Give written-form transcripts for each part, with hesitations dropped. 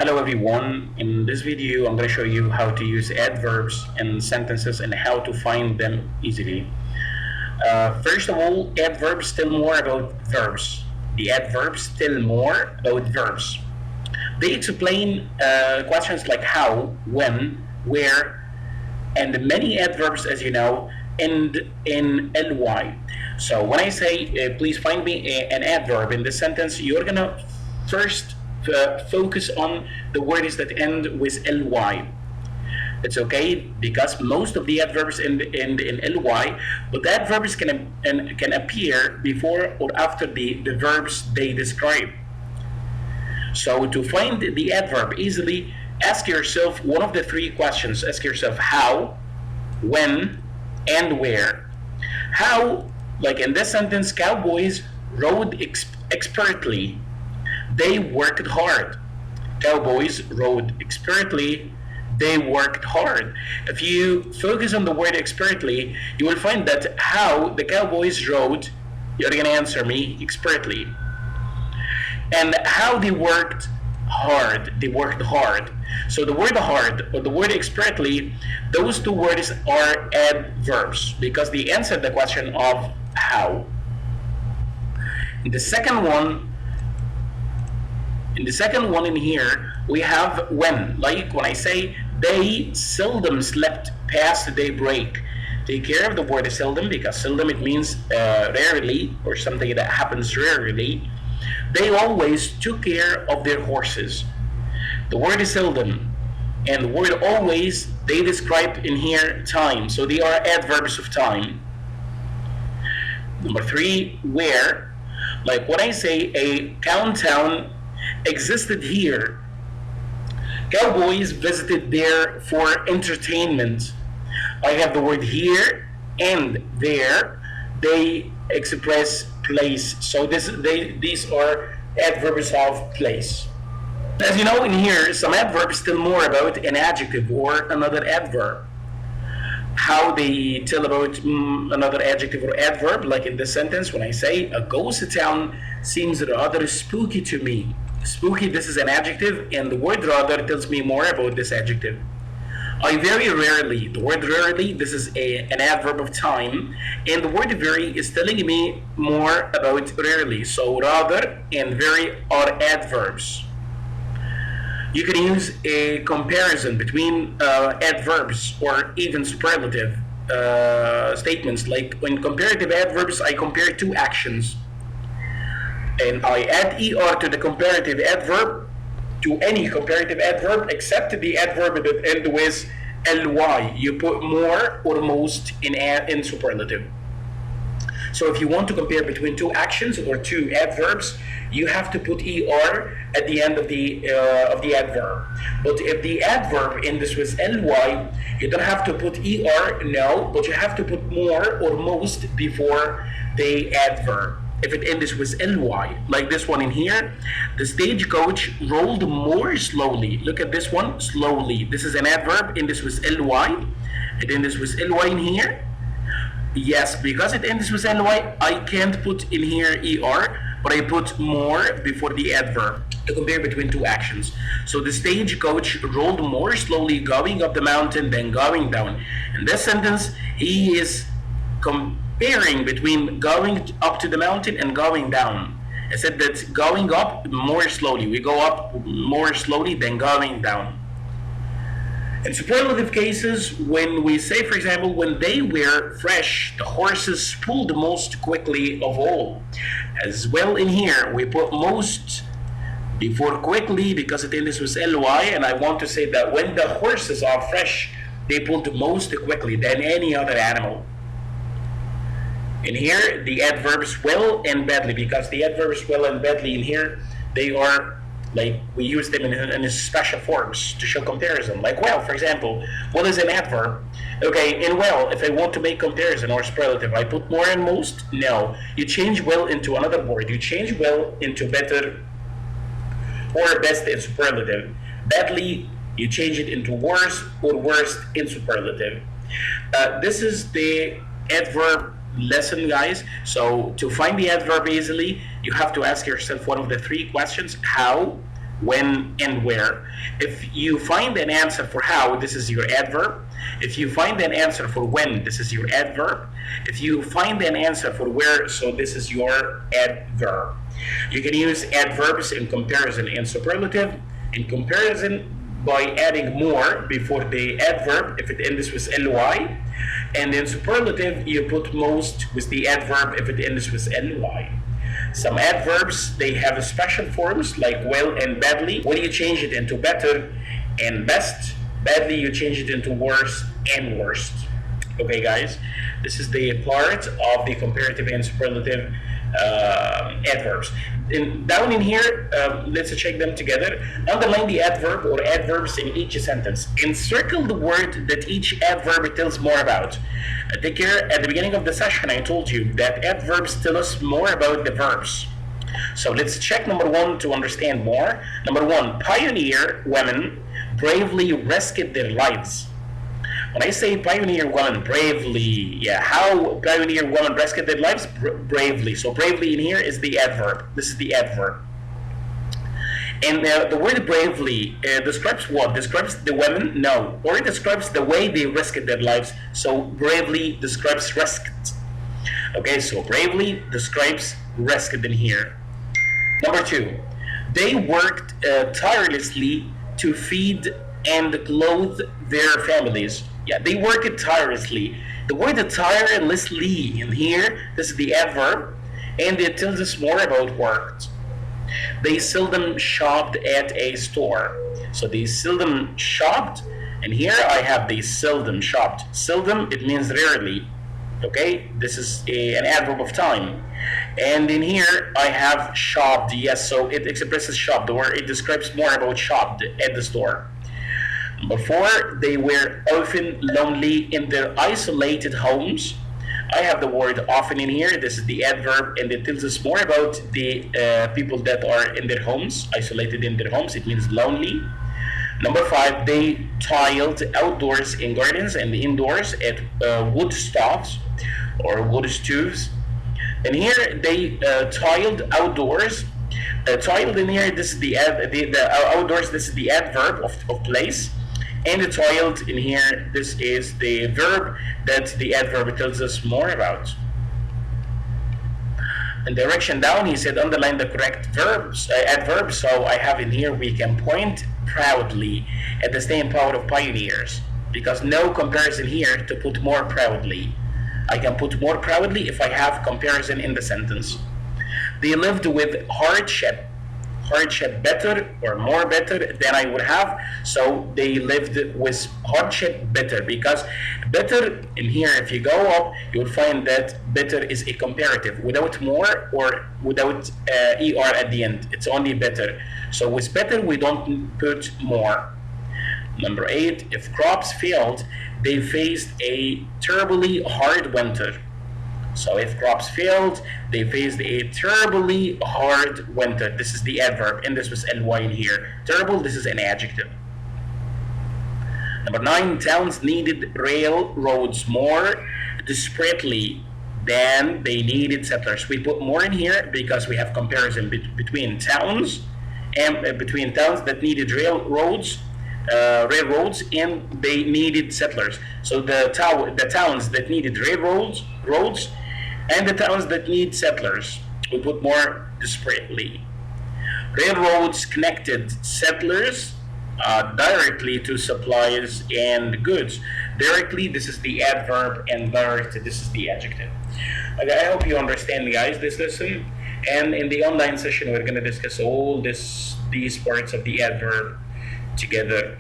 Hello everyone, in this video I'm going to show you how to use adverbs in sentences and how to find them easily. First of all, adverbs tell more about verbs. The adverbs tell more about verbs. They explain questions like how, when, where, and many adverbs, as you know, end in ly. So when I say please find me an adverb in this sentence, you're going to first focus on the words that end with ly. It's okay because most of the adverbs end in ly, but the adverbs can appear before or after the verbs they describe. So to find the adverb easily, ask yourself one of the three questions. Ask yourself how, when, and where. How, like in this sentence, cowboys rode expertly. They worked hard. Cowboys rode expertly. They worked hard. If you focus on the word expertly, you will find that how the cowboys rode, you're going to answer me expertly. And how they worked hard. They worked hard. So the word hard or the word expertly, those two words are adverbs because they answer the question of how. The second one in here, we have when. Like when I say they seldom slept past daybreak. Take care of the word seldom because seldom it means rarely or something that happens rarely. They always took care of their horses. The word is seldom and the word always, they describe in here time. So they are adverbs of time. Number three, where. Like when I say a countdown existed here, cowboys visited there for entertainment. I have the word here and there. They express place. So these are adverbs of place. As you know, in here, some adverbs tell more about an adjective or another adverb. How they tell about another adjective or adverb, like in this sentence, when I say a ghost town seems rather spooky to me. Spooky, this is an adjective, and the word rather tells me more about this adjective. I very rarely, the word rarely, this is an adverb of time, and the word very is telling me more about rarely. So rather and very are adverbs. You can use a comparison between adverbs or even superlative statements. Like in comparative adverbs, I compare two actions. And I add er to the comparative adverb, to any comparative adverb except the adverb that ends with ly. You put more or most in superlative. So if you want to compare between two actions or two adverbs, you have to put er at the end of the adverb. But if the adverb ends with ly, you don't have to put er, no, but you have to put more or most before the adverb. If it ends with ly, like this one in here, the stagecoach rolled more slowly. Look at this one, slowly. This is an adverb, ends with ly. It ends with ly in here. Yes, because it ends with ly, I can't put in here er, but I put more before the adverb to compare between two actions. So the stagecoach rolled more slowly going up the mountain than going down. In this sentence, he is comparing between going up to the mountain and going down. I said that going up more slowly. We go up more slowly than going down. In superlative cases, when we say, for example, when they were fresh, the horses pulled most quickly of all. As well in here, we put most before quickly because it ends with ly, and I want to say that when the horses are fresh, they pulled most quickly than any other animal. In here, the adverbs well and badly, because the adverbs well and badly in here, they are like we use them in special forms to show comparison. Like well, for example, well is an adverb. Okay, in well, if I want to make comparison or superlative, I put more and most? No. You change well into another word. You change well into better or best in superlative. Badly, you change it into worse or worst in superlative. This is the adverb lesson, guys. So to find the adverb easily, you have to ask yourself one of the three questions: how, when, and where. If you find an answer for how, this is your adverb. If you find an answer for when, this is your adverb. If you find an answer for where, so this is your adverb. You can use adverbs in comparison and superlative. In comparison, by adding more before the adverb if it ends with ly, and in superlative you put most with the adverb if it ends with ly. Some adverbs, they have special forms like well and badly. Well, you change it into better and best. Badly, you change it into worse and worst. Okay, guys, this is the part of the comparative and superlative adverbs. Down in here, let's check them together. Underline the adverb or adverbs in each sentence. Encircle the word that each adverb tells more about. Take care, at the beginning of the session, I told you that adverbs tell us more about the verbs. So let's check number one to understand more. Number one, pioneer women bravely rescued their lives. When I say pioneer women bravely, how pioneer women rescued their lives? Bravely. So bravely in here is the adverb. This is the adverb. And the word bravely describes what? Describes the women? No. Or it describes the way they rescued their lives. So bravely describes rescued. Okay, so bravely describes rescued in here. Number two, they worked tirelessly to feed and clothe their families. Yeah, they work it tirelessly. The word tirelessly in here, this is the adverb, and it tells us more about worked. They seldom shopped at a store. So they seldom shopped, and here I have they seldom shopped. Seldom, it means rarely. Okay, this is an adverb of time. And in here I have shopped, yes, so it expresses shop. The word, it describes more about shopped at the store. Number four, they were often lonely in their isolated homes. I have the word often in here. This is the adverb, and it tells us more about the people that are in their homes, isolated in their homes. It means lonely. Number five, they toiled outdoors in gardens and indoors at wood stoves or wood stoves. And here they toiled outdoors. Toiled in here, this is the outdoors. This is the adverb of place. And the toiled in here, this is the verb that the adverb tells us more about. In direction down, he said underline the correct verbs, adverbs. So I have in here, we can point proudly at the staying power of pioneers, because no comparison here to put more proudly. I can put more proudly if I have comparison in the sentence. They lived with hardship better or more better than I would have. So they lived with hardship better, because better in here, if you go up, you'll find that better is a comparative without more or without er at the end. It's only better. So with better, we don't put more. Number eight, if crops failed, they faced a terribly hard winter. So if crops failed, they faced a terribly hard winter. This is the adverb, and this was ly in here. Terrible, this is an adjective. Number nine, towns needed railroads more desperately than they needed settlers. We put more in here because we have comparison between towns and between towns that needed railroads and they needed settlers. So the towns that needed railroads and the towns that need settlers, we put more desperately. Railroads connected settlers directly to supplies and goods. Directly, this is the adverb, and direct, this is the adjective. Okay, I hope you understand, guys, this lesson. And in the online session, we're going to discuss all these parts of the adverb together.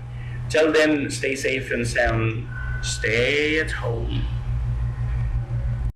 Till then, stay safe and sound. Stay at home.